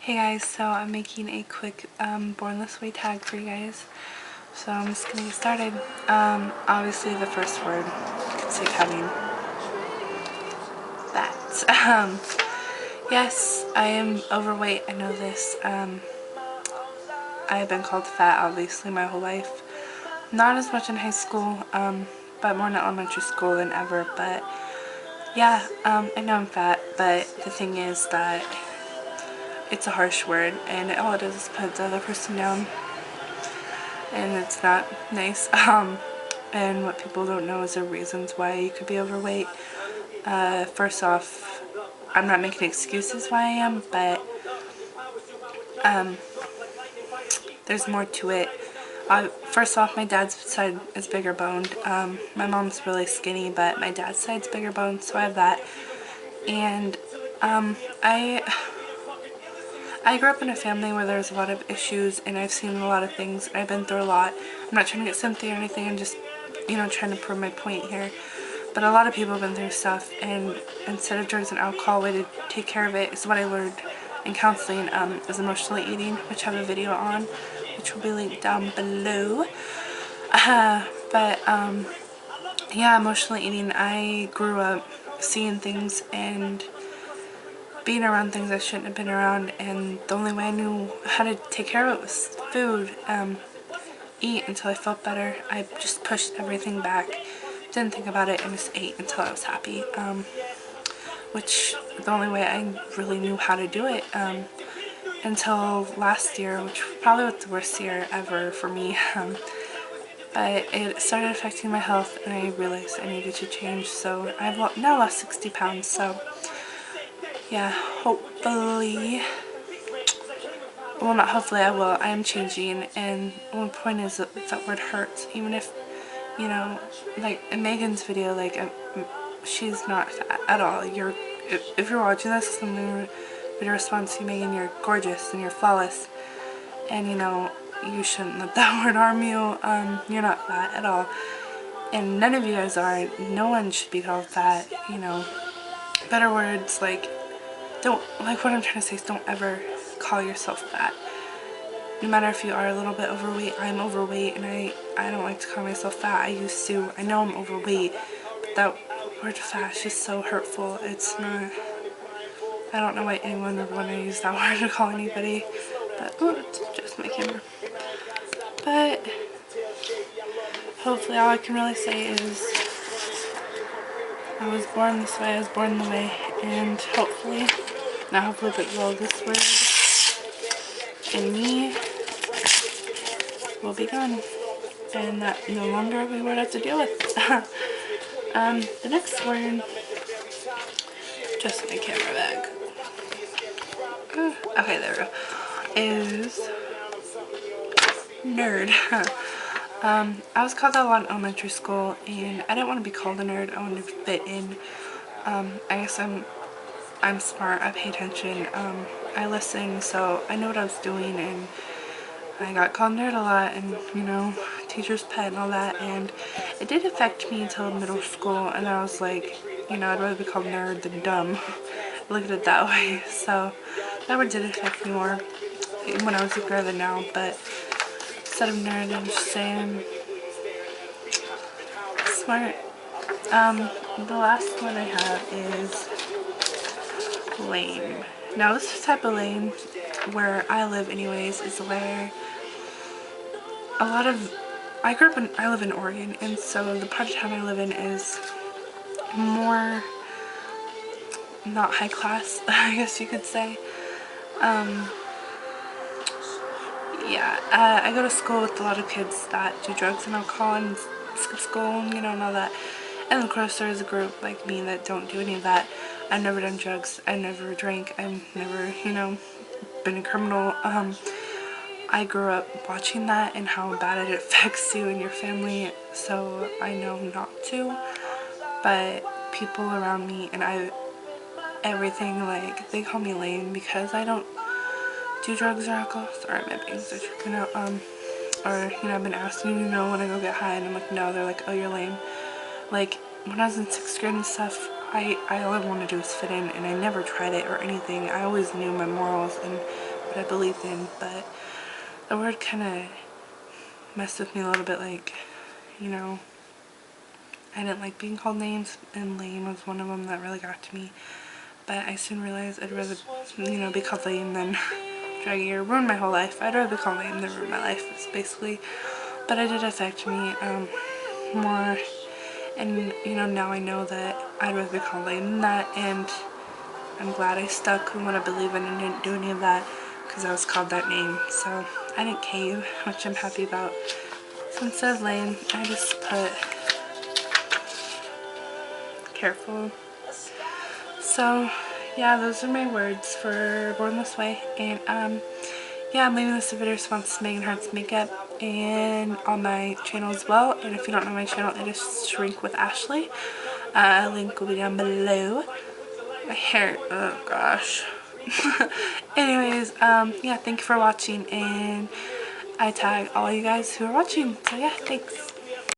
Hey guys, so I'm making a quick Born This Way tag for you guys. So I'm just gonna get started. Obviously the first word, you can see it coming. That. Yes, I am overweight, I know this. I have been called fat obviously my whole life. Not as much in high school, but more in elementary school than ever. But yeah, I know I'm fat, but the thing is that it's a harsh word, and all it does is put the other person down, and it's not nice. And what people don't know is the reasons why you could be overweight. First off, I'm not making excuses why I am, but there's more to it. First off, my dad's side is bigger boned. My mom's really skinny, but my dad's side's bigger boned, so I have that. And I grew up in a family where there's a lot of issues, and I've seen a lot of things. I've been through a lot. I'm not trying to get sympathy or anything. I'm just, trying to prove my point here. But a lot of people have been through stuff, and instead of drugs and alcohol, way to take care of it is what I learned in counseling, is emotionally eating, which I have a video on, which will be linked down below. Yeah, emotionally eating. I grew up seeing things and being around things I shouldn't have been around, and the only way I knew how to take care of it was food. Eat until I felt better. I just pushed everything back, didn't think about it, and just ate until I was happy. Which the only way I really knew how to do it, until last year, which probably was the worst year ever for me. But it started affecting my health, and I realized I needed to change. So I've now lost 60 pounds. So yeah, hopefully, well, not hopefully, I will. I am changing, and one point is that word hurts. Even if, like in Megan's video, like she's not fat at all. If you're watching this, I'm gonna be a response to you, Megan. You're gorgeous and you're flawless, and you shouldn't let that word harm you. You're not fat at all, and none of you guys are. No one should be called fat. Better words like don't, like what I'm trying to say is don't ever call yourself fat. No matter if you are a little bit overweight. I'm overweight, and I don't like to call myself fat. I used to. I know I'm overweight, but that word fat is just so hurtful. It's not. I don't know why anyone would want to use that word to call anybody, but it's just my camera. But hopefully all I can really say is I was born this way, I was born the way, and hopefully, not hopefully, but well, this word and me will be gone, and that no longer we would have to deal with. The next word, just my camera bag. Okay, there we go. Is nerd. I was called that a lot in elementary school, and I didn't want to be called a nerd. I wanted to fit in. I guess I'm smart. I pay attention. I listen, so I know what I was doing, and I got called nerd a lot, and teacher's pet and all that, and it did affect me until middle school, and I was like, I'd rather be called nerd than dumb. Look at it that way. So that word did affect me more when I was younger than now, but instead of nerd, I'm just saying smart. The last one I have is lame. Now this type of lame, where I live anyways, is where I live in Oregon, and so the part of town I live in is more not high class, I guess you could say. I go to school with a lot of kids that do drugs and alcohol and skip school, and all that. And of course there is a group like me that don't do any of that. I've never done drugs, I never drank, I've never, been a criminal. I grew up watching that and how bad it affects you and your family, so I know not to. But people around me and everything, like, they call me lame because I don't do drugs or alcohol. Sorry, my bangs are tripping out. Or, I've been asking, when I go get high, and I'm like, no, they're like, oh, you're lame. Like, when I was in 6th grade and stuff, all I wanted to do was fit in, and I never tried it or anything. I always knew my morals and I believed in, but the word kind of messed with me a little bit, like, you know, I didn't like being called names, and lame was one of them that really got to me. But I soon realized I'd rather, you know, be called lame than draggy or ruin my whole life. I'd rather be called lame than ruin my life, basically. But it did affect me more, and, you know, now I know that I'd rather be called lame than that, and I'm glad I stuck with what I believe in and didn't do any of that, because I was called that name. So I didn't cave, which I'm happy about. So instead of lame, I just put careful. So yeah, those are my words for Born This Way. And yeah, I'm leaving this video response to Megan Hart's makeup and on my channel as well. And if you don't know my channel, it is Shrink with Ashley. Link will be down below. My hair, oh gosh. Anyways, yeah, thank you for watching, and I tag all you guys who are watching. So yeah, thanks.